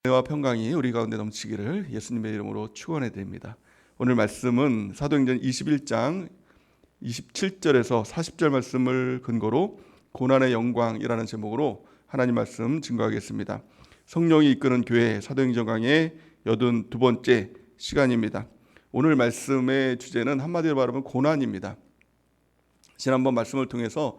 은혜와 평강이 우리 가운데 넘치기를 예수님의 이름으로 축원해 드립니다. 오늘 말씀은 사도행전 21장 27절에서 40절 말씀을 근거로 고난의 영광이라는 제목으로 하나님 말씀 증거하겠습니다. 성령이 이끄는 교회 사도행전 강의 82번째 시간입니다. 오늘 말씀의 주제는 한마디로 말하면 고난입니다. 지난번 말씀을 통해서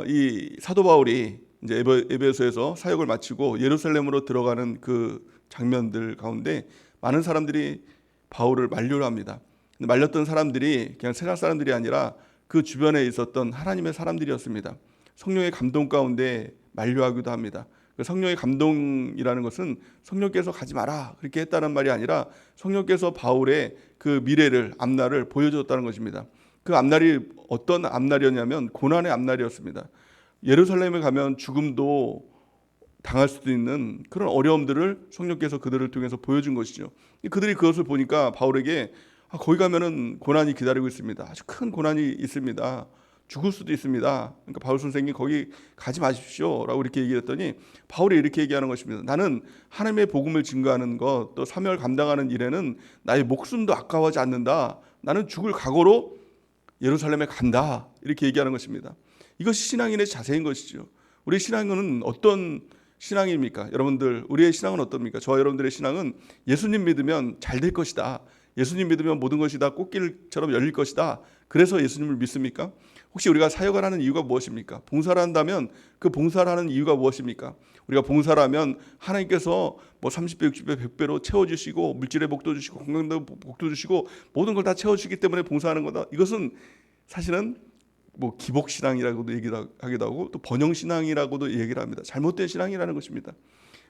이 사도 바울이 이제 에베소에서 사역을 마치고 예루살렘으로 들어가는 그 장면들 가운데 많은 사람들이 바울을 만류를 합니다. 근데 말렸던 사람들이 그냥 세상 사람들이 아니라 그 주변에 있었던 하나님의 사람들이었습니다. 성령의 감동 가운데 만류하기도 합니다. 성령의 감동이라는 것은 성령께서 가지 마라 그렇게 했다는 말이 아니라 성령께서 바울의 그 미래를 앞날을 보여줬다는 것입니다. 그 앞날이 어떤 앞날이었냐면 고난의 앞날이었습니다. 예루살렘에 가면 죽음도 당할 수도 있는 그런 어려움들을 성령께서 그들을 통해서 보여준 것이죠. 그들이 그것을 보니까 바울에게 거기 가면은 고난이 기다리고 있습니다. 아주 큰 고난이 있습니다. 죽을 수도 있습니다. 그러니까 바울 선생님 거기 가지 마십시오라고 이렇게 얘기했더니 바울이 이렇게 얘기하는 것입니다. 나는 하나님의 복음을 증거하는 것, 또 사명을 감당하는 일에는 나의 목숨도 아까워하지 않는다. 나는 죽을 각오로 예루살렘에 간다. 이렇게 얘기하는 것입니다. 이것이 신앙인의 자세인 것이죠. 우리 신앙은 어떤 신앙입니까? 여러분들 우리의 신앙은 어떻습니까? 저와 여러분들의 신앙은 예수님 믿으면 잘 될 것이다. 예수님 믿으면 모든 것이 다 꽃길처럼 열릴 것이다. 그래서 예수님을 믿습니까? 혹시 우리가 사역을 하는 이유가 무엇입니까? 봉사를 한다면 그 봉사를 하는 이유가 무엇입니까? 우리가 봉사를 하면 하나님께서 30배, 60배, 100배로 채워주시고 물질의 복도 주시고 건강의 복도 주시고 모든 걸 다 채워주시기 때문에 봉사하는 거다. 이것은 사실은 기복신앙이라고도 얘기하기도 하고 또 번영신앙이라고도 얘기를 합니다. 잘못된 신앙이라는 것입니다.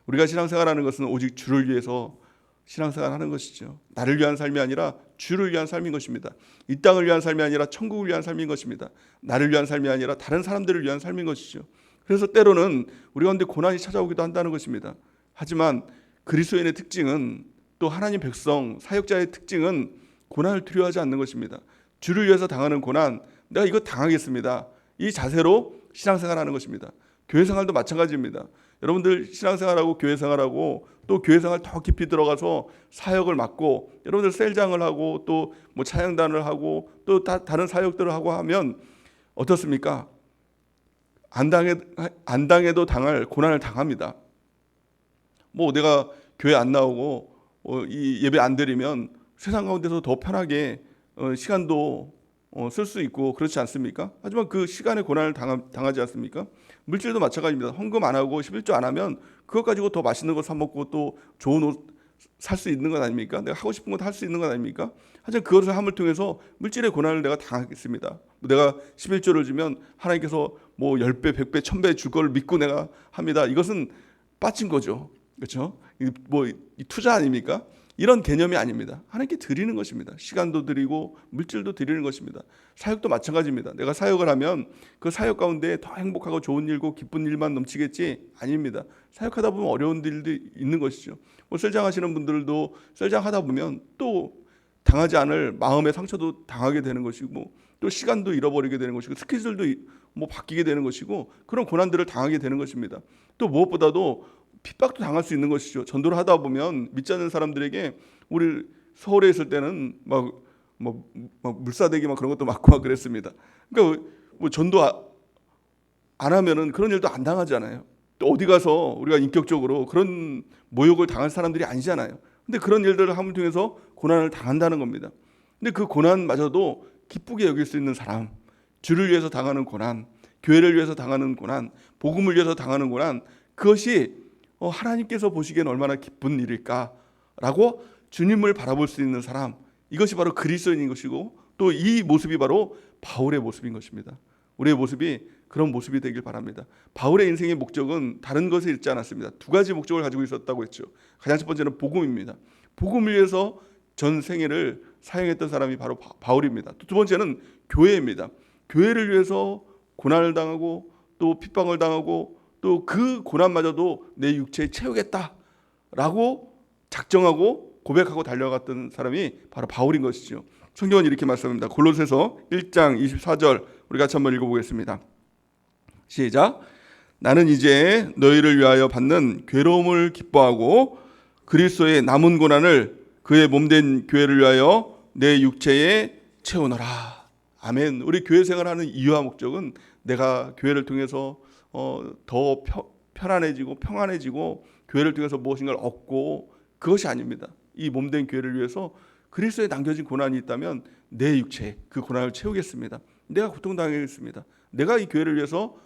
우리가 신앙생활하는 것은 오직 주를 위해서 신앙생활하는 것이죠. 나를 위한 삶이 아니라 주를 위한 삶인 것입니다. 이 땅을 위한 삶이 아니라 천국을 위한 삶인 것입니다. 나를 위한 삶이 아니라 다른 사람들을 위한 삶인 것이죠. 그래서 때로는 우리 가운데 고난이 찾아오기도 한다는 것입니다. 하지만 그리스도인의 특징은 또 하나님 백성 사역자의 특징은 고난을 두려워하지 않는 것입니다. 주를 위해서 당하는 고난, 내가 이거 당하겠습니다. 이 자세로 신앙생활하는 것입니다. 교회생활도 마찬가지입니다. 여러분들 신앙생활하고 교회생활하고 또 교회생활 더 깊이 들어가서 사역을 맡고 여러분들 셀장을 하고 또 찬양단을 하고 또 다른 사역들을 하고 하면 어떻습니까? 안 당해도 당할 고난을 당합니다. 내가 교회 안 나오고 이 예배 안 드리면 세상 가운데서 더 편하게 시간도 쓸 수 있고 그렇지 않습니까? 하지만 그 시간의 고난을 당하지 않습니까? 물질도 마찬가지입니다. 헌금 안 하고 11조 안 하면 그것 가지고 더 맛있는 거 사 먹고 또 좋은 옷 살 수 있는 것 아닙니까? 내가 하고 싶은 것 할 수 있는 것 아닙니까? 하지만 그것을 함을 통해서 물질의 고난을 내가 당하겠습니다. 내가 11조를 주면 하나님께서 10배, 100배, 1000배 줄 걸 믿고 내가 합니다. 이것은 빠진 거죠. 그렇죠? 이 투자 아닙니까? 이런 개념이 아닙니다. 하나님께 드리는 것입니다. 시간도 드리고 물질도 드리는 것입니다. 사역도 마찬가지입니다. 내가 사역을 하면 그 사역 가운데 더 행복하고 좋은 일고 기쁜 일만 넘치겠지? 아닙니다. 사역하다 보면 어려운 일도 있는 것이죠. 셀장하시는 분들도 셀장하다 보면 또 당하지 않을 마음의 상처도 당하게 되는 것이고 또 시간도 잃어버리게 되는 것이고 스케줄도 바뀌게 되는 것이고 그런 고난들을 당하게 되는 것입니다. 또 무엇보다도 핍박도 당할 수 있는 것이죠. 전도를 하다 보면 믿지 않는 사람들에게 우리 서울에 있을 때는 물사대기 그런 것도 맞고 그랬습니다. 그러니까 전도 안 하면은 그런 일도 안 당하잖아요. 또 어디 가서 우리가 인격적으로 그런 모욕을 당할 사람들이 아니잖아요. 근데 그런 일들을 함을 통해서 고난을 당한다는 겁니다. 근데 그 고난마저도 기쁘게 여길 수 있는 사람, 주를 위해서 당하는 고난, 교회를 위해서 당하는 고난, 복음을 위해서 당하는 고난, 그것이 하나님께서 보시기엔 얼마나 기쁜 일일까라고 주님을 바라볼 수 있는 사람, 이것이 바로 그리스도인인 것이고 또 이 모습이 바로 바울의 모습인 것입니다. 우리의 모습이 그런 모습이 되길 바랍니다. 바울의 인생의 목적은 다른 것에 있지 않았습니다. 두 가지 목적을 가지고 있었다고 했죠. 가장 첫 번째는 복음입니다. 복음을 위해서 전 생애를 사용했던 사람이 바로 바울입니다. 두 번째는 교회입니다. 교회를 위해서 고난을 당하고 또 핍박을 당하고 또 그 고난마저도 내 육체에 채우겠다라고 작정하고 고백하고 달려갔던 사람이 바로 바울인 것이죠. 성경은 이렇게 말씀합니다. 골로새서 1장 24절 우리 같이 한번 읽어보겠습니다. 시작. 나는 이제 너희를 위하여 받는 괴로움을 기뻐하고 그리스도의 남은 고난을 그의 몸된 교회를 위하여 내 육체에 채우노라. 아멘. 우리 교회 생활하는 이유와 목적은 내가 교회를 통해서 더 편안해지고 평안해지고 교회를 통해서 무엇인가를 얻고 그것이 아닙니다. 이 몸된 교회를 위해서 그리스도에 남겨진 고난이 있다면 내 육체에 그 고난을 채우겠습니다. 내가 고통당하겠습니다. 내가 이 교회를 위해서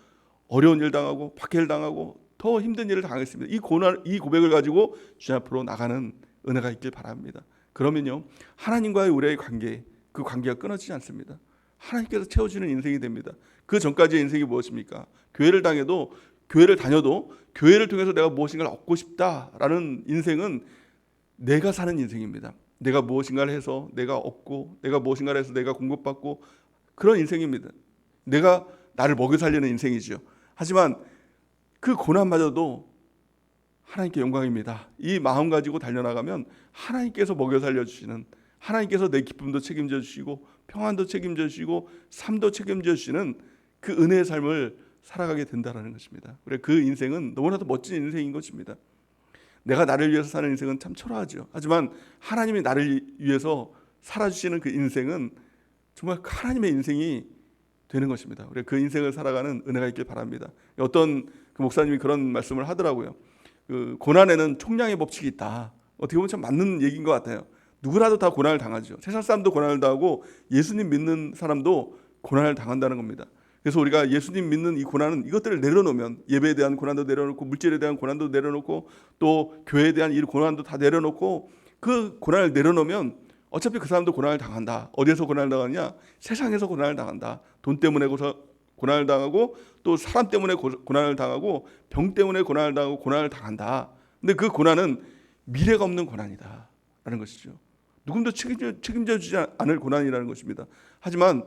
어려운 일 당하고 박해를 당하고 더 힘든 일을 당하겠습니다. 이 고백을 가지고 주님 앞으로 나가는 은혜가 있길 바랍니다. 그러면요, 하나님과의 우리의 관계, 그 관계가 끊어지지 않습니다. 하나님께서 채워주는 인생이 됩니다. 그 전까지의 인생이 무엇입니까? 교회를 다녀도 교회를 통해서 내가 무엇인가를 얻고 싶다라는 인생은 내가 사는 인생입니다. 내가 무엇인가를 해서 내가 얻고, 내가 무엇인가를 해서 내가 공급받고, 그런 인생입니다. 내가 나를 먹여 살리는 인생이죠. 하지만 그 고난마저도 하나님께 영광입니다. 이 마음 가지고 달려나가면 하나님께서 먹여 살려주시는, 하나님께서 내 기쁨도 책임져 주시고 평안도 책임져 주시고 삶도 책임져 주시는 그 은혜의 삶을 살아가게 된다는 것입니다. 그래, 그 인생은 너무나도 멋진 인생인 것입니다. 내가 나를 위해서 사는 인생은 참 초라하죠. 하지만 하나님이 나를 위해서 살아주시는 그 인생은 정말 하나님의 인생이 되는 것입니다. 그래, 그 인생을 살아가는 은혜가 있길 바랍니다. 어떤 그 목사님이 그런 말씀을 하더라고요. 그 고난에는 총량의 법칙이 있다. 어떻게 보면 참 맞는 얘기인 것 같아요. 누구라도 다 고난을 당하죠. 세상 사람도 고난을 당하고 예수님 믿는 사람도 고난을 당한다는 겁니다. 그래서 우리가 예수님 믿는 이 고난은 이것들을 내려놓으면, 예배에 대한 고난도 내려놓고 물질에 대한 고난도 내려놓고 또 교회에 대한 이 고난도 다 내려놓고 그 고난을 내려놓으면 어차피 그 사람도 고난을 당한다. 어디에서 고난을 당하느냐? 세상에서 고난을 당한다. 돈 때문에 고난을 당하고 또 사람 때문에 고난을 당하고 병 때문에 고난을 당하고 고난을 당한다. 근데 그 고난은 미래가 없는 고난이다 라는 것이죠. 누구도 책임져 주지 않을 고난이라는 것입니다. 하지만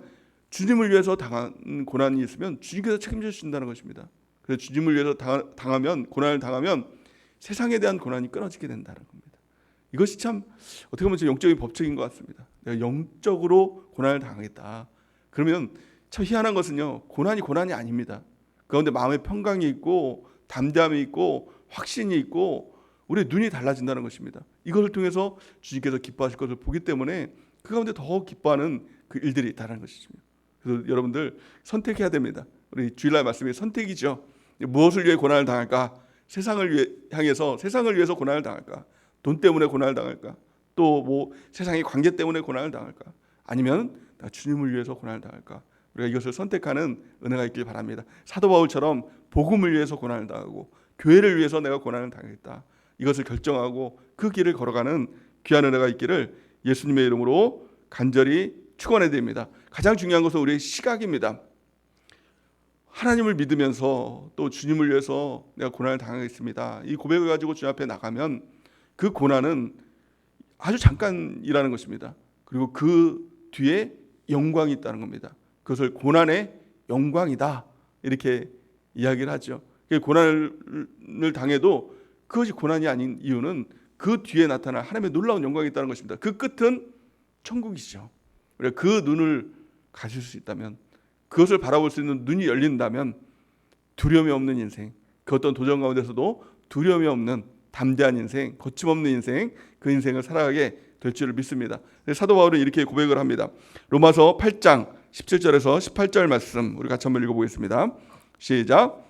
주님을 위해서 당한 고난이 있으면 주님께서 책임져 주신다는 것입니다. 그래서 주님을 위해서 고난을 당하면 세상에 대한 고난이 끊어지게 된다는 겁니다. 이것이 참 어떻게 보면 영적인 법칙인 것 같습니다. 내가 영적으로 고난을 당하겠다. 그러면 참 희한한 것은요, 고난이 아닙니다. 그 가운데 마음의 평강이 있고 담대함이 있고 확신이 있고 우리의 눈이 달라진다는 것입니다. 이것을 통해서 주님께서 기뻐하실 것을 보기 때문에 그 가운데 더 기뻐하는 그 일들이 있다는 것이죠. 그래서 여러분들 선택해야 됩니다. 우리 주일날 말씀이 선택이죠. 무엇을 위해 고난을 당할까? 세상을 위해서 고난을 당할까? 돈 때문에 고난을 당할까? 또 뭐 세상의 관계 때문에 고난을 당할까? 아니면 나 주님을 위해서 고난을 당할까? 우리가 이것을 선택하는 은혜가 있길 바랍니다. 사도 바울처럼 복음을 위해서 고난을 당하고 교회를 위해서 내가 고난을 당하겠다. 이것을 결정하고 그 길을 걸어가는 귀한 은혜가 있기를 예수님의 이름으로 간절히 축원해야 됩니다. 가장 중요한 것은 우리의 시각입니다. 하나님을 믿으면서 또 주님을 위해서 내가 고난을 당하겠습니다. 이 고백을 가지고 주님 앞에 나가면 그 고난은 아주 잠깐이라는 것입니다. 그리고 그 뒤에 영광이 있다는 겁니다. 그것을 고난의 영광이다 이렇게 이야기를 하죠. 고난을 당해도 그것이 고난이 아닌 이유는 그 뒤에 나타날 하나님의 놀라운 영광이 있다는 것입니다. 그 끝은 천국이죠. 그 눈을 가질 수 있다면, 그것을 바라볼 수 있는 눈이 열린다면 두려움이 없는 인생, 그 어떤 도전 가운데서도 두려움이 없는 담대한 인생, 거침없는 인생, 그 인생을 살아가게 될 줄을 믿습니다. 사도 바울은 이렇게 고백을 합니다. 로마서 8장 17절에서 18절 말씀 우리 같이 한번 읽어보겠습니다. 시작.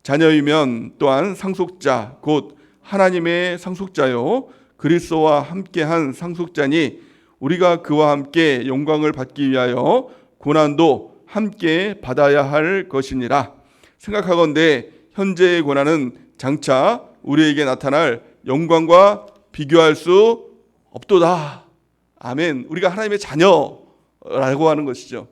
자녀이면 또한 상속자 곧 하나님의 상속자요 그리스도와 함께한 상속자니 우리가 그와 함께 영광을 받기 위하여 고난도 함께 받아야 할 것이니라. 생각하건대 현재의 고난은 장차 우리에게 나타날 영광과 비교할 수 없도다. 아멘. 우리가 하나님의 자녀라고 하는 것이죠.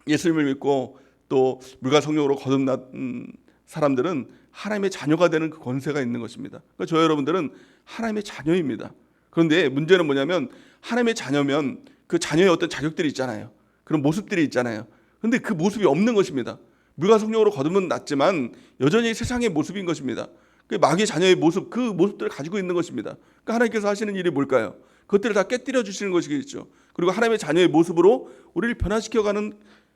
예수님을 믿고 또 물과 성령으로 거듭난 사람들은 하나님의 자녀가 되는 그 권세가 있는 것입니다. 그러니까 저 여러분들은 하나님의 자녀입니다. 그런데 문제는 뭐냐면 하나님의 자녀면 그 자녀의 어떤 자격들이 있잖아요. 그런 모습들이 있잖아요. 그런데 그 모습이 없는 것입니다. 물과 성령으로 거듭은 났지만 여전히 세상의 모습인 것입니다. 그 마귀의 자녀의 모습, 그 모습들을 가지고 있는 것입니다. 그러니까 하나님께서 하시는 일이 뭘까요? 그것들을 다 깨뜨려 주시는 것이겠죠. 그리고 하나님의 자녀의 모습으로 우리를 변화시켜가는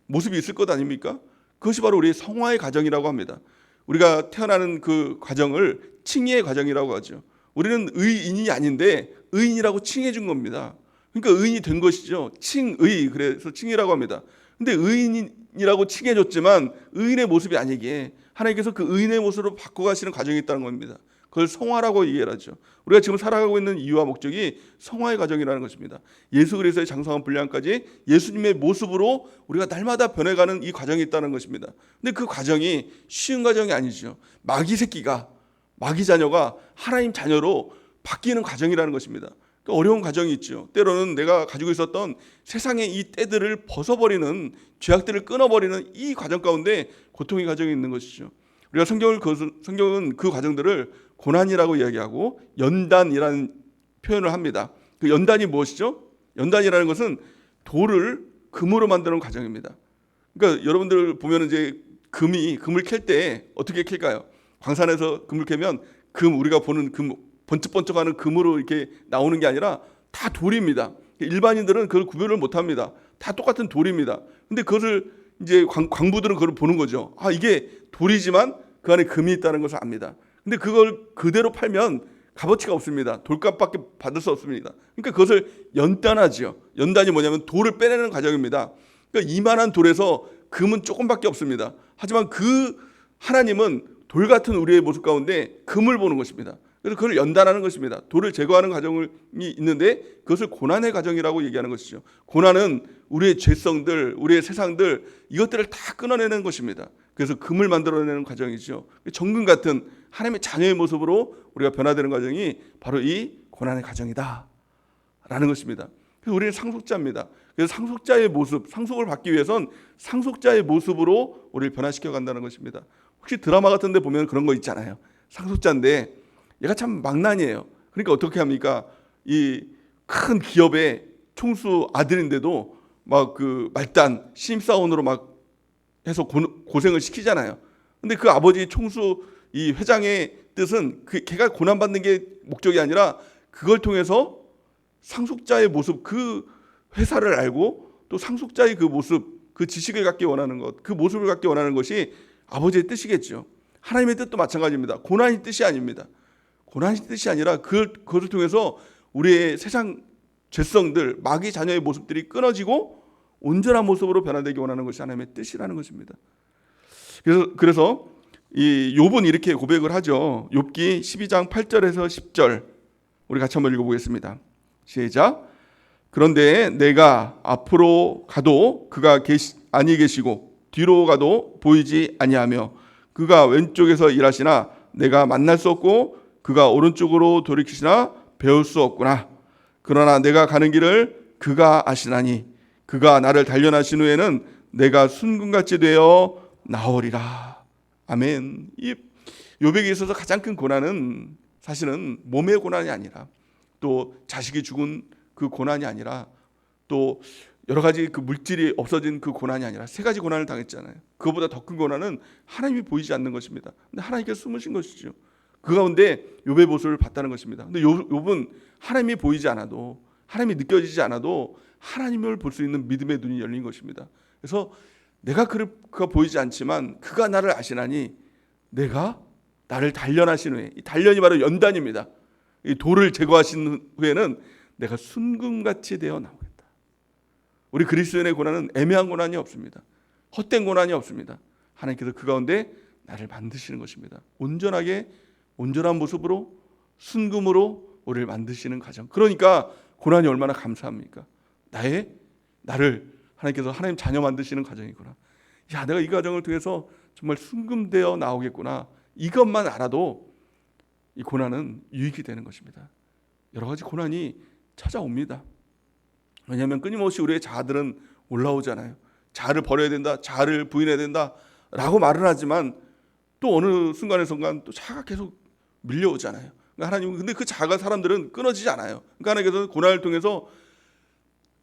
모습이 있을 것 아닙니까? 그것이 바로 우리의 성화의 과정이라고 합니다. 우리가 태어나는 그 과정을 칭의의 과정이라고 하죠. 우리는 의인이 아닌데 의인이라고 칭해 준 겁니다. 그러니까 의인이 된 것이죠. 칭의, 그래서 칭의라고 합니다. 근데 의인이라고 칭해 줬지만 의인의 모습이 아니기에 하나님께서 그 의인의 모습으로 바꿔가시는 과정이 있다는 겁니다. 그걸 성화라고 얘기를 하죠. 우리가 지금 살아가고 있는 이유와 목적이 성화의 과정이라는 것입니다. 예수 그리스도의 장성한 분량까지 예수님의 모습으로 우리가 날마다 변해가는 이 과정이 있다는 것입니다. 근데 그 과정이 쉬운 과정이 아니죠. 마귀 새끼가, 마귀 자녀가 하나님 자녀로 바뀌는 과정이라는 것입니다. 어려운 과정이 있죠. 때로는 내가 가지고 있었던 세상의 이 때들을 벗어버리는, 죄악들을 끊어버리는 이 과정 가운데 고통의 과정이 있는 것이죠. 우리가 성경은 그 과정들을 고난이라고 이야기하고 연단이라는 표현을 합니다. 그 연단이 무엇이죠? 연단이라는 것은 돌을 금으로 만드는 과정입니다. 그러니까 여러분들 보면 이제 금을 캘 때 어떻게 캘까요? 광산에서 금을 캐면 우리가 보는 번쩍번쩍하는 금으로 이렇게 나오는 게 아니라 다 돌입니다. 일반인들은 그걸 구별을 못합니다. 다 똑같은 돌입니다. 근데 그것을 이제 광부들은 그걸 보는 거죠. 아, 이게 돌이지만 그 안에 금이 있다는 것을 압니다. 근데 그걸 그대로 팔면 값어치가 없습니다. 돌값밖에 받을 수 없습니다. 그러니까 그것을 연단하죠. 연단이 뭐냐면 돌을 빼내는 과정입니다. 그러니까 이만한 돌에서 금은 조금밖에 없습니다. 하지만 그 하나님은 돌 같은 우리의 모습 가운데 금을 보는 것입니다. 그래서 그걸 연단하는 것입니다. 돌을 제거하는 과정이 있는데 그것을 고난의 과정이라고 얘기하는 것이죠. 고난은 우리의 죄성들, 우리의 세상들, 이것들을 다 끊어내는 것입니다. 그래서 금을 만들어내는 과정이죠. 정금 같은 하나님의 자녀의 모습으로 우리가 변화되는 과정이 바로 이 고난의 과정이다 라는 것입니다. 그래서 우리는 상속자입니다. 그래서 상속자의 모습, 상속을 받기 위해선 상속자의 모습으로 우리를 변화시켜 간다는 것입니다. 혹시 드라마 같은 데 보면 그런 거 있잖아요. 상속자인데 얘가 참 망난이에요. 그러니까 어떻게 합니까? 이 큰 기업의 총수 아들인데도 막 그 말단 신입사원으로 막 해서 고생을 시키잖아요. 근데 그 아버지 총수 이 회장의 뜻은 걔가 고난받는 게 목적이 아니라 그걸 통해서 상속자의 모습, 그 회사를 알고 또 상속자의 그 모습, 그 지식을 갖기 원하는 것, 그 모습을 갖기 원하는 것이 아버지의 뜻이겠죠. 하나님의 뜻도 마찬가지입니다. 고난이 뜻이 아닙니다. 고난이 뜻이 아니라 그것을 통해서 우리의 세상 죄성들, 마귀 자녀의 모습들이 끊어지고 온전한 모습으로 변화되기 원하는 것이 하나님의 뜻이라는 것입니다. 그래서 이 욥은 이렇게 고백을 하죠. 욥기 12장 8절에서 10절 우리 같이 한번 읽어보겠습니다. 시작. 그런데 내가 앞으로 가도 그가 아니 계시고 뒤로 가도 보이지 아니하며 그가 왼쪽에서 일하시나 내가 만날 수 없고 그가 오른쪽으로 돌이키시나 배울 수 없구나. 그러나 내가 가는 길을 그가 아시나니 그가 나를 단련하신 후에는 내가 순금같이 되어 나오리라. 아멘. 이 욥에게 있어서 가장 큰 고난은 사실은 몸의 고난이 아니라 또 자식이 죽은 그 고난이 아니라 또 여러 가지 그 물질이 없어진 그 고난이 아니라 세 가지 고난을 당했잖아요. 그것보다 더 큰 고난은 하나님이 보이지 않는 것입니다. 근데 하나님께서 숨으신 것이죠. 그 가운데 욥의 모습을 봤다는 것입니다. 근데 욥은 하나님이 보이지 않아도, 하나님이 느껴지지 않아도 하나님을 볼 수 있는 믿음의 눈이 열린 것입니다. 그래서 내가 그가 보이지 않지만 그가 나를 아시나니 내가 나를 단련하신 후에, 이 단련이 바로 연단입니다. 이 돌을 제거하신 후에는 내가 순금같이 되어 나오겠다. 우리 그리스도인의 고난은 애매한 고난이 없습니다. 헛된 고난이 없습니다. 하나님께서 그 가운데 나를 만드시는 것입니다. 온전한 모습으로 순금으로 우리를 만드시는 과정. 그러니까 고난이 얼마나 감사합니까? 나를 하나님께서 하나님 자녀 만드시는 과정이구나. 야, 내가 이 과정을 통해서 정말 순금되어 나오겠구나. 이것만 알아도 이 고난은 유익이 되는 것입니다. 여러 가지 고난이 찾아옵니다. 왜냐하면 끊임없이 우리의 자아들은 올라오잖아요. 자아를 버려야 된다, 자아를 부인해야 된다 라고 말을 하지만 또 어느 순간 또 자아가 계속 밀려오잖아요. 그러니까 하나님은 근데 그 자아가 사람들은 끊어지지 않아요. 그러니까 하나님께서 고난을 통해서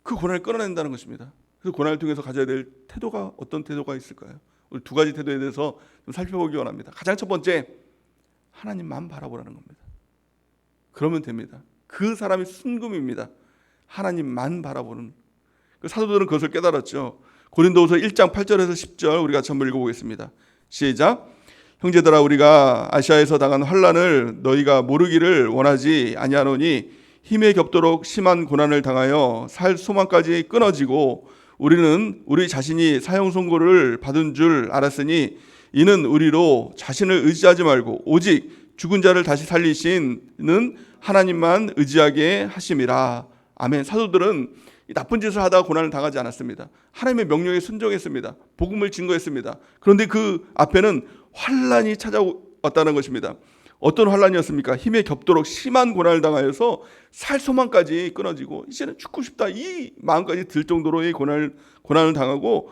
그 고난을 끊어낸다는 것입니다. 그래서 고난을 통해서 가져야 될 태도가 어떤 태도가 있을까요? 우리 두 가지 태도에 대해서 좀 살펴보기 원합니다. 가장 첫 번째, 하나님만 바라보라는 겁니다. 그러면 됩니다. 그 사람이 순금입니다. 하나님만 바라보는. 그 사도들은 그것을 깨달았죠. 고린도후서 1장 8절에서 10절 우리 같이 한번 읽어보겠습니다. 시작. 형제들아, 우리가 아시아에서 당한 환난을 너희가 모르기를 원하지 아니하노니 힘에 겹도록 심한 고난을 당하여 살 소망까지 끊어지고 우리는 우리 자신이 사형 선고를 받은 줄 알았으니 이는 우리로 자신을 의지하지 말고 오직 죽은 자를 다시 살리시는 하나님만 의지하게 하심이라. 아멘. 사도들은 나쁜 짓을 하다가 고난을 당하지 않았습니다. 하나님의 명령에 순종했습니다. 복음을 증거했습니다. 그런데 그 앞에는 환난이 찾아왔다는 것입니다. 어떤 환난이었습니까? 힘에 겹도록 심한 고난을 당하여서 살 소망까지 끊어지고 이제는 죽고 싶다 이 마음까지 들 정도로의 고난을 당하고,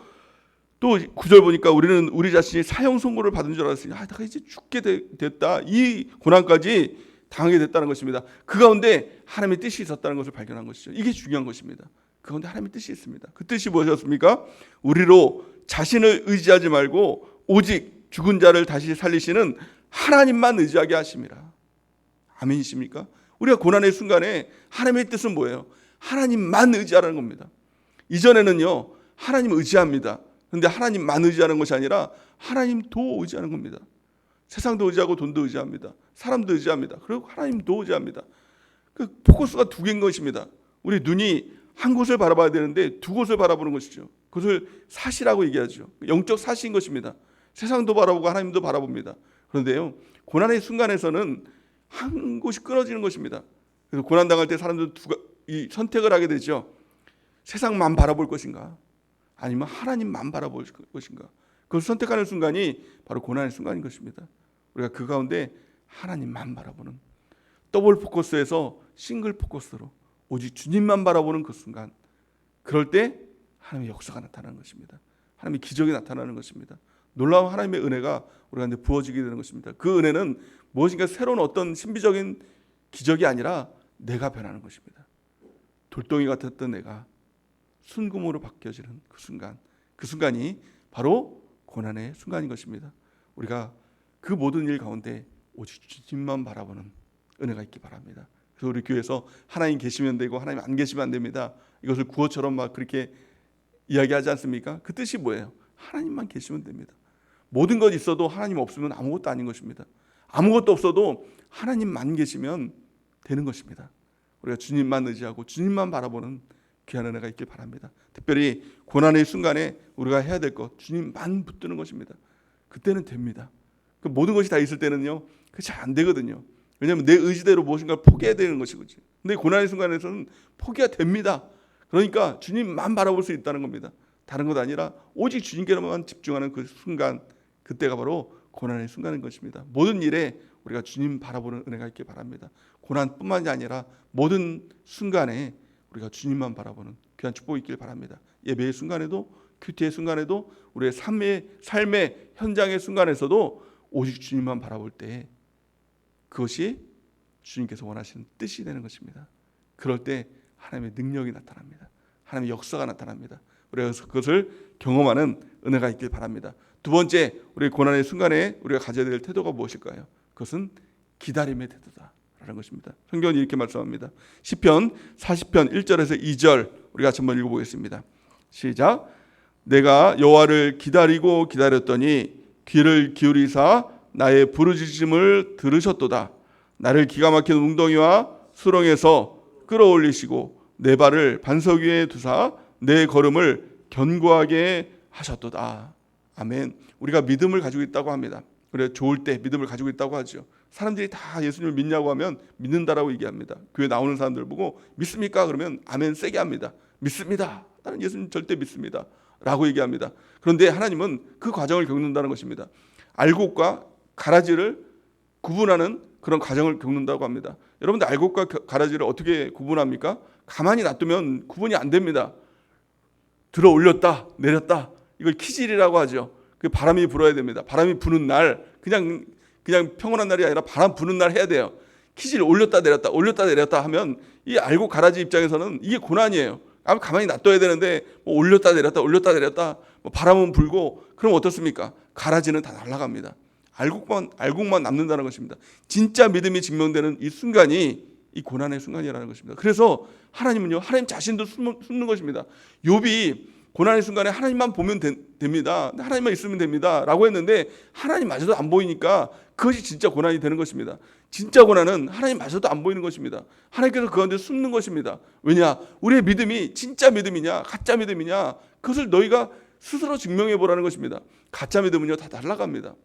또 9절 보니까 우리는 우리 자신이 사형 선고를 받은 줄 알았으니 내가 이제 죽게 됐다 이 고난까지 당하게 됐다는 것입니다. 그 가운데 하나님의 뜻이 있었다는 것을 발견한 것이죠. 이게 중요한 것입니다. 그 가운데 하나님의 뜻이 있습니다. 그 뜻이 무엇이었습니까? 우리로 자신을 의지하지 말고 오직 죽은 자를 다시 살리시는 하나님만 의지하게 하심이라. 아멘이십니까? 우리가 고난의 순간에 하나님의 뜻은 뭐예요? 하나님만 의지하라는 겁니다. 이전에는요 하나님 의지합니다. 그런데 하나님만 의지하는 것이 아니라 하나님도 의지하는 겁니다. 세상도 의지하고 돈도 의지합니다. 사람도 의지합니다. 그리고 하나님도 의지합니다. 그 포커스가 두 개인 것입니다. 우리 눈이 한 곳을 바라봐야 되는데 두 곳을 바라보는 것이죠. 그것을 사시라고 얘기하죠. 영적 사시인 것입니다. 세상도 바라보고 하나님도 바라봅니다. 그런데요 고난의 순간에서는 한 곳이 끊어지는 것입니다. 그래서 고난 당할 때 사람들은 이 선택을 하게 되죠. 세상만 바라볼 것인가 아니면 하나님만 바라볼 것인가. 그걸 선택하는 순간이 바로 고난의 순간인 것입니다. 우리가 그 가운데 하나님만 바라보는 더블 포커스에서 싱글 포커스로 오직 주님만 바라보는 그 순간, 그럴 때 하나님의 역사가 나타나는 것입니다. 하나님의 기적이 나타나는 것입니다. 놀라운 하나님의 은혜가 우리한테 부어지게 되는 것입니다. 그 은혜는 무엇인가 새로운 어떤 신비적인 기적이 아니라 내가 변하는 것입니다. 돌덩이 같았던 내가 순금으로 바뀌어지는 그 순간, 그 순간이 바로 고난의 순간인 것입니다. 우리가 그 모든 일 가운데 오직 주님만 바라보는 은혜가 있기 바랍니다. 그래서 우리 교회에서 하나님 계시면 되고 하나님 안 계시면 안 됩니다. 이것을 구호처럼 막 그렇게 이야기하지 않습니까? 그 뜻이 뭐예요? 하나님만 계시면 됩니다. 모든 것 있어도 하나님 없으면 아무것도 아닌 것입니다. 아무것도 없어도 하나님만 계시면 되는 것입니다. 우리가 주님만 의지하고 주님만 바라보는 귀한 은혜가 있길 바랍니다. 특별히 고난의 순간에 우리가 해야 될 것, 주님만 붙드는 것입니다. 그때는 됩니다. 그 모든 것이 다 있을 때는요, 그게 잘 안 되거든요. 왜냐하면 내 의지대로 무엇인가를 포기해야 되는 것이거든요. 근데 고난의 순간에서는 포기가 됩니다. 그러니까 주님만 바라볼 수 있다는 겁니다. 다른 것 아니라 오직 주님께로만 집중하는 그 순간, 그때가 바로 고난의 순간인 것입니다. 모든 일에 우리가 주님 바라보는 은혜가 있길 바랍니다. 고난뿐만이 아니라 모든 순간에 우리가 주님만 바라보는 귀한 축복이 있길 바랍니다. 예배의 순간에도, 큐티의 순간에도, 우리의 삶의 현장의 순간에서도 오직 주님만 바라볼 때 그것이 주님께서 원하시는 뜻이 되는 것입니다. 그럴 때 하나님의 능력이 나타납니다. 하나님의 역사가 나타납니다. 우리가 그것을 경험하는 은혜가 있길 바랍니다. 두 번째, 우리 고난의 순간에 우리가 가져야 될 태도가 무엇일까요? 그것은 기다림의 태도다라는 것입니다. 성경은 이렇게 말씀합니다. 시편 40편 1절에서 2절 우리가 같이 한번 읽어보겠습니다. 시작. 내가 여호와를 기다리고 기다렸더니 귀를 기울이사 나의 부르짖음을 들으셨도다. 나를 기가 막힌 웅덩이와 수렁에서 끌어올리시고 내 발을 반석 위에 두사 내 걸음을 견고하게 하셨도다. 아멘. 우리가 믿음을 가지고 있다고 합니다. 그래, 좋을 때 믿음을 가지고 있다고 하죠. 사람들이 다 예수님을 믿냐고 하면 믿는다라고 얘기합니다. 교회 나오는 사람들 보고 믿습니까? 그러면 아멘 세게 합니다. 믿습니다. 나는 예수님 절대 믿습니다 라고 얘기합니다. 그런데 하나님은 그 과정을 겪는다는 것입니다. 알곡과 가라지를 구분하는 그런 과정을 겪는다고 합니다. 여러분들 알곡과 가라지를 어떻게 구분합니까? 가만히 놔두면 구분이 안 됩니다. 들어 올렸다 내렸다, 이걸 키질이라고 하죠. 그 바람이 불어야 됩니다. 바람이 부는 날, 그냥 평온한 날이 아니라 바람 부는 날 해야 돼요. 키질 올렸다 내렸다 하면 이 알곡 가라지 입장에서는 이게 고난이에요. 가만히 놔둬야 되는데 뭐 올렸다 내렸다 뭐 바람은 불고, 그럼 어떻습니까? 가라지는 다 날아갑니다. 알곡만 남는다는 것입니다. 진짜 믿음이 증명되는 이 순간이 이 고난의 순간이라는 것입니다. 그래서 하나님은요, 하나님 자신도 숨는 것입니다. 욥이 고난의 순간에 하나님만 보면 됩니다. 하나님만 있으면 됩니다. 라고 했는데 하나님마저도 안 보이니까 그것이 진짜 고난이 되는 것입니다. 진짜 고난은 하나님마저도 안 보이는 것입니다. 하나님께서 그 가운데 숨는 것입니다. 왜냐? 우리의 믿음이 진짜 믿음이냐 가짜 믿음이냐 그것을 너희가 스스로 증명해 보라는 것입니다. 가짜 믿음은요 다 날아갑니다.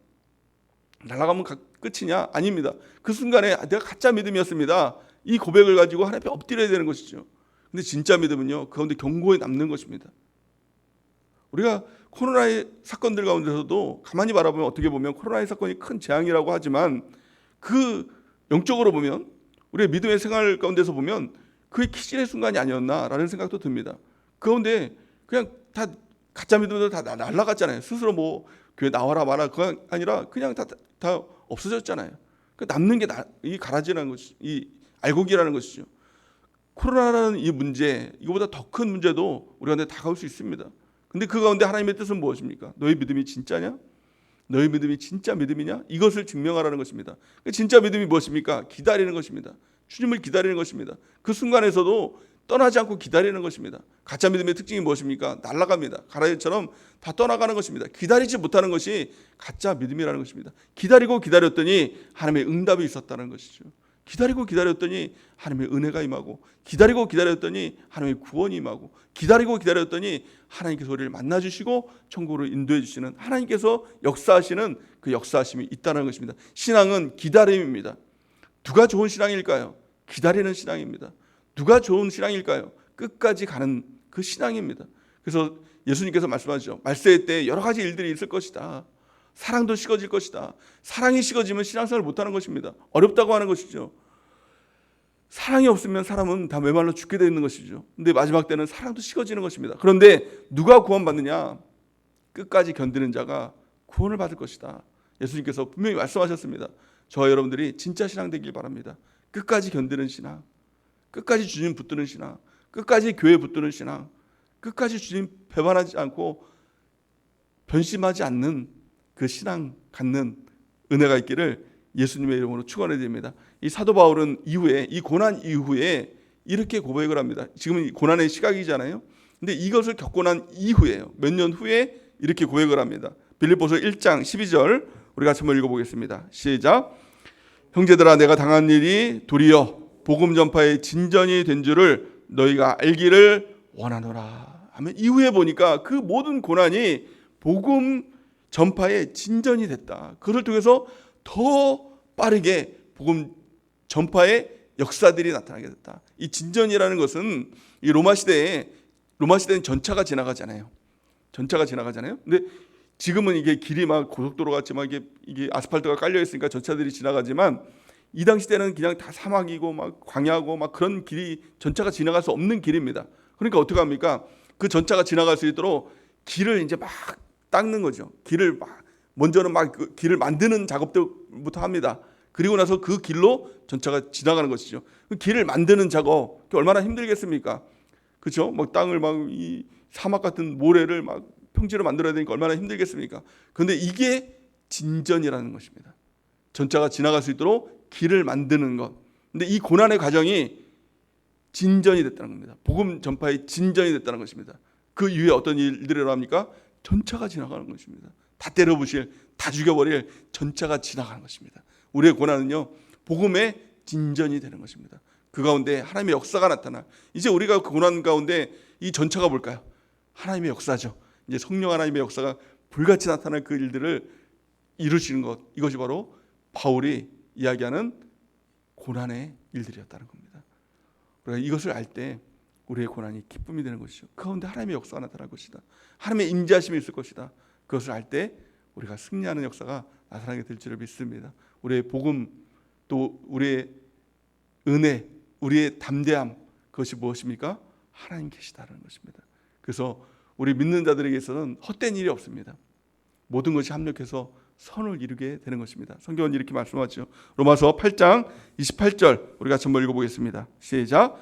날아가면 끝이냐? 아닙니다. 그 순간에 내가 가짜 믿음이었습니다. 이 고백을 가지고 하나님 앞에 엎드려야 되는 것이죠. 근데 진짜 믿음은요 그 가운데 경고에 남는 것입니다. 우리가 코로나의 사건들 가운데서도 가만히 바라보면 어떻게 보면 코로나의 사건이 큰 재앙이라고 하지만 그 영적으로 보면 우리의 믿음의 생활 가운데서 보면 그게 키질의 순간이 아니었나라는 생각도 듭니다. 그 가운데 그냥 다 가짜 믿음도 다 날아갔잖아요. 스스로 뭐 교회 나와라 마라 그게 아니라 그냥 다 없어졌잖아요. 그 남는 게 이 가라지라는 것이 이 알곡이라는 것이죠. 코로나라는 이 문제 이거보다 더 큰 문제도 우리 가운데 다가올 수 있습니다. 근데 그 가운데 하나님의 뜻은 무엇입니까? 너희 믿음이 진짜냐? 너희 믿음이 진짜 믿음이냐? 이것을 증명하라는 것입니다. 진짜 믿음이 무엇입니까? 기다리는 것입니다. 주님을 기다리는 것입니다. 그 순간에서도 떠나지 않고 기다리는 것입니다. 가짜 믿음의 특징이 무엇입니까? 날아갑니다. 가라지처럼 다 떠나가는 것입니다. 기다리지 못하는 것이 가짜 믿음이라는 것입니다. 기다리고 기다렸더니 하나님의 응답이 있었다는 것이죠. 기다리고 기다렸더니 하나님의 은혜가 임하고 기다리고 기다렸더니 하나님의 구원이 임하고 기다리고 기다렸더니 하나님께서 우리를 만나주시고 천국으로 인도해 주시는 하나님께서 역사하시는 그 역사하심이 있다는 것입니다. 신앙은 기다림입니다. 누가 좋은 신앙일까요? 기다리는 신앙입니다. 누가 좋은 신앙일까요? 끝까지 가는 그 신앙입니다. 그래서 예수님께서 말씀하시죠. 말세의 때 여러 가지 일들이 있을 것이다. 사랑도 식어질 것이다. 사랑이 식어지면 신앙생활을 못하는 것입니다. 어렵다고 하는 것이죠. 사랑이 없으면 사람은 다 메말라 죽게 되는 것이죠. 근데 마지막 때는 사랑도 식어지는 것입니다. 그런데 누가 구원받느냐? 끝까지 견디는 자가 구원을 받을 것이다. 예수님께서 분명히 말씀하셨습니다. 저와 여러분들이 진짜 신앙 되길 바랍니다. 끝까지 견디는 신앙, 끝까지 주님 붙드는 신앙, 끝까지 교회 붙드는 신앙, 끝까지 주님 배반하지 않고 변심하지 않는 그 신앙 갖는 은혜가 있기를 예수님의 이름으로 축원해 드립니다. 이 사도 바울은 이후에 이 고난 이후에 이렇게 고백을 합니다. 지금은 고난의 시각이잖아요. 근데 이것을 겪고 난 이후에요. 몇 년 후에 이렇게 고백을 합니다. 빌립보서 1장 12절 우리 같이 한번 읽어보겠습니다. 시작. 형제들아 내가 당한 일이 도리어 복음 전파의 진전이 된 줄을 너희가 알기를 원하노라. 하면 이후에 보니까 그 모든 고난이 복음 전파의 진전이 됐다. 그것을 통해서 더 빠르게 복음 전파의 역사들이 나타나게 됐다. 이 진전이라는 것은 이 로마 시대에는 전차가 지나가잖아요. 전차가 지나가잖아요. 근데 지금은 이게 길이 막 고속도로 같이 막 이게 아스팔트가 깔려 있으니까 전차들이 지나가지만 이 당시 때는 그냥 다 사막이고 막 광야고 막 그런 길이 전차가 지나갈 수 없는 길입니다. 그러니까 어떻게 합니까? 그 전차가 지나갈 수 있도록 길을 이제 막 닦는 거죠. 길을 막 먼저는 막 그 길을 만드는 작업부터 합니다. 그리고 나서 그 길로 전차가 지나가는 것이죠. 그 길을 만드는 작업 얼마나 힘들겠습니까? 그렇죠? 막 땅을 막 이 사막 같은 모래를 막 평지로 만들어야 되니까 얼마나 힘들겠습니까? 그런데 이게 진전이라는 것입니다. 전차가 지나갈 수 있도록 길을 만드는 것. 근데 이 고난의 과정이 진전이 됐다는 겁니다. 복음 전파의 진전이 됐다는 것입니다. 그 이후에 어떤 일들이 일어납니까? 전차가 지나가는 것입니다. 다 때려부실, 다 죽여버릴 전차가 지나가는 것입니다. 우리의 고난은요, 복음의 진전이 되는 것입니다. 그 가운데 하나님의 역사가 나타나. 이제 우리가 그 고난 가운데 이 전차가 뭘까요? 하나님의 역사죠. 이제 성령 하나님의 역사가 불같이 나타날 그 일들을 이루시는 것. 이것이 바로 바울이 이야기하는 고난의 일들이었다는 겁니다. 우리가 이것을 알 때 우리의 고난이 기쁨이 되는 것이죠. 그 가운데 하나님의 역사가 나타날 것이다. 하나님의 임재하심이 있을 것이다. 그것을 알 때 우리가 승리하는 역사가 나타나게 될 줄을 믿습니다. 우리의 복음 또 우리의 은혜, 우리의 담대함 그것이 무엇입니까? 하나님 계시다는 것입니다. 그래서 우리 믿는 자들에게서는 헛된 일이 없습니다. 모든 것이 합력해서 선을 이루게 되는 것입니다. 성경은 이렇게 말씀하죠. 로마서 8장 28절 우리 같이 한번 읽어보겠습니다. 시작.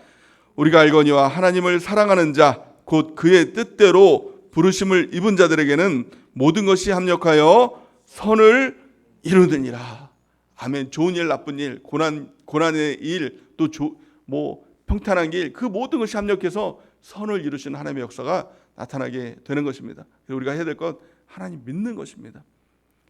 우리가 알거니와 하나님을 사랑하는 자 곧 그의 뜻대로 부르심을 입은 자들에게는 모든 것이 합력하여 선을 이루느니라. 아멘. 좋은 일, 나쁜 일, 고난의 일, 또 평탄한 길, 그 모든 것이 합력해서 선을 이루시는 하나님의 역사가 나타나게 되는 것입니다. 그래서 우리가 해야 될 것, 하나님 믿는 것입니다.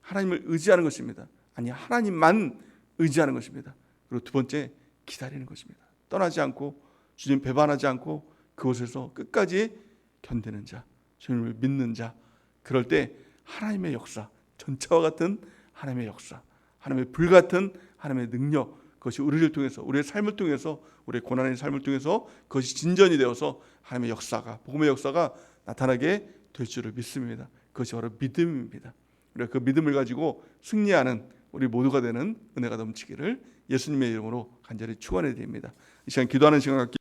하나님을 의지하는 것입니다. 아니, 하나님만 의지하는 것입니다. 그리고 두 번째, 기다리는 것입니다. 떠나지 않고 주님 배반하지 않고 그곳에서 끝까지 견디는 자, 주님을 믿는 자, 그럴 때 하나님의 역사, 전차와 같은 하나님의 역사, 하나님의 불같은 하나님의 능력, 그것이 우리를 통해서, 우리의 삶을 통해서, 우리의 고난의 삶을 통해서 그것이 진전이 되어서 하나님의 역사가, 복음의 역사가 나타나게 될 줄을 믿습니다. 그것이 바로 믿음입니다. 우리가 그 믿음을 가지고 승리하는 우리 모두가 되는 은혜가 넘치기를 예수님의 이름으로 간절히 축원해 드립니다. 이 시간 기도하는 시간 갖기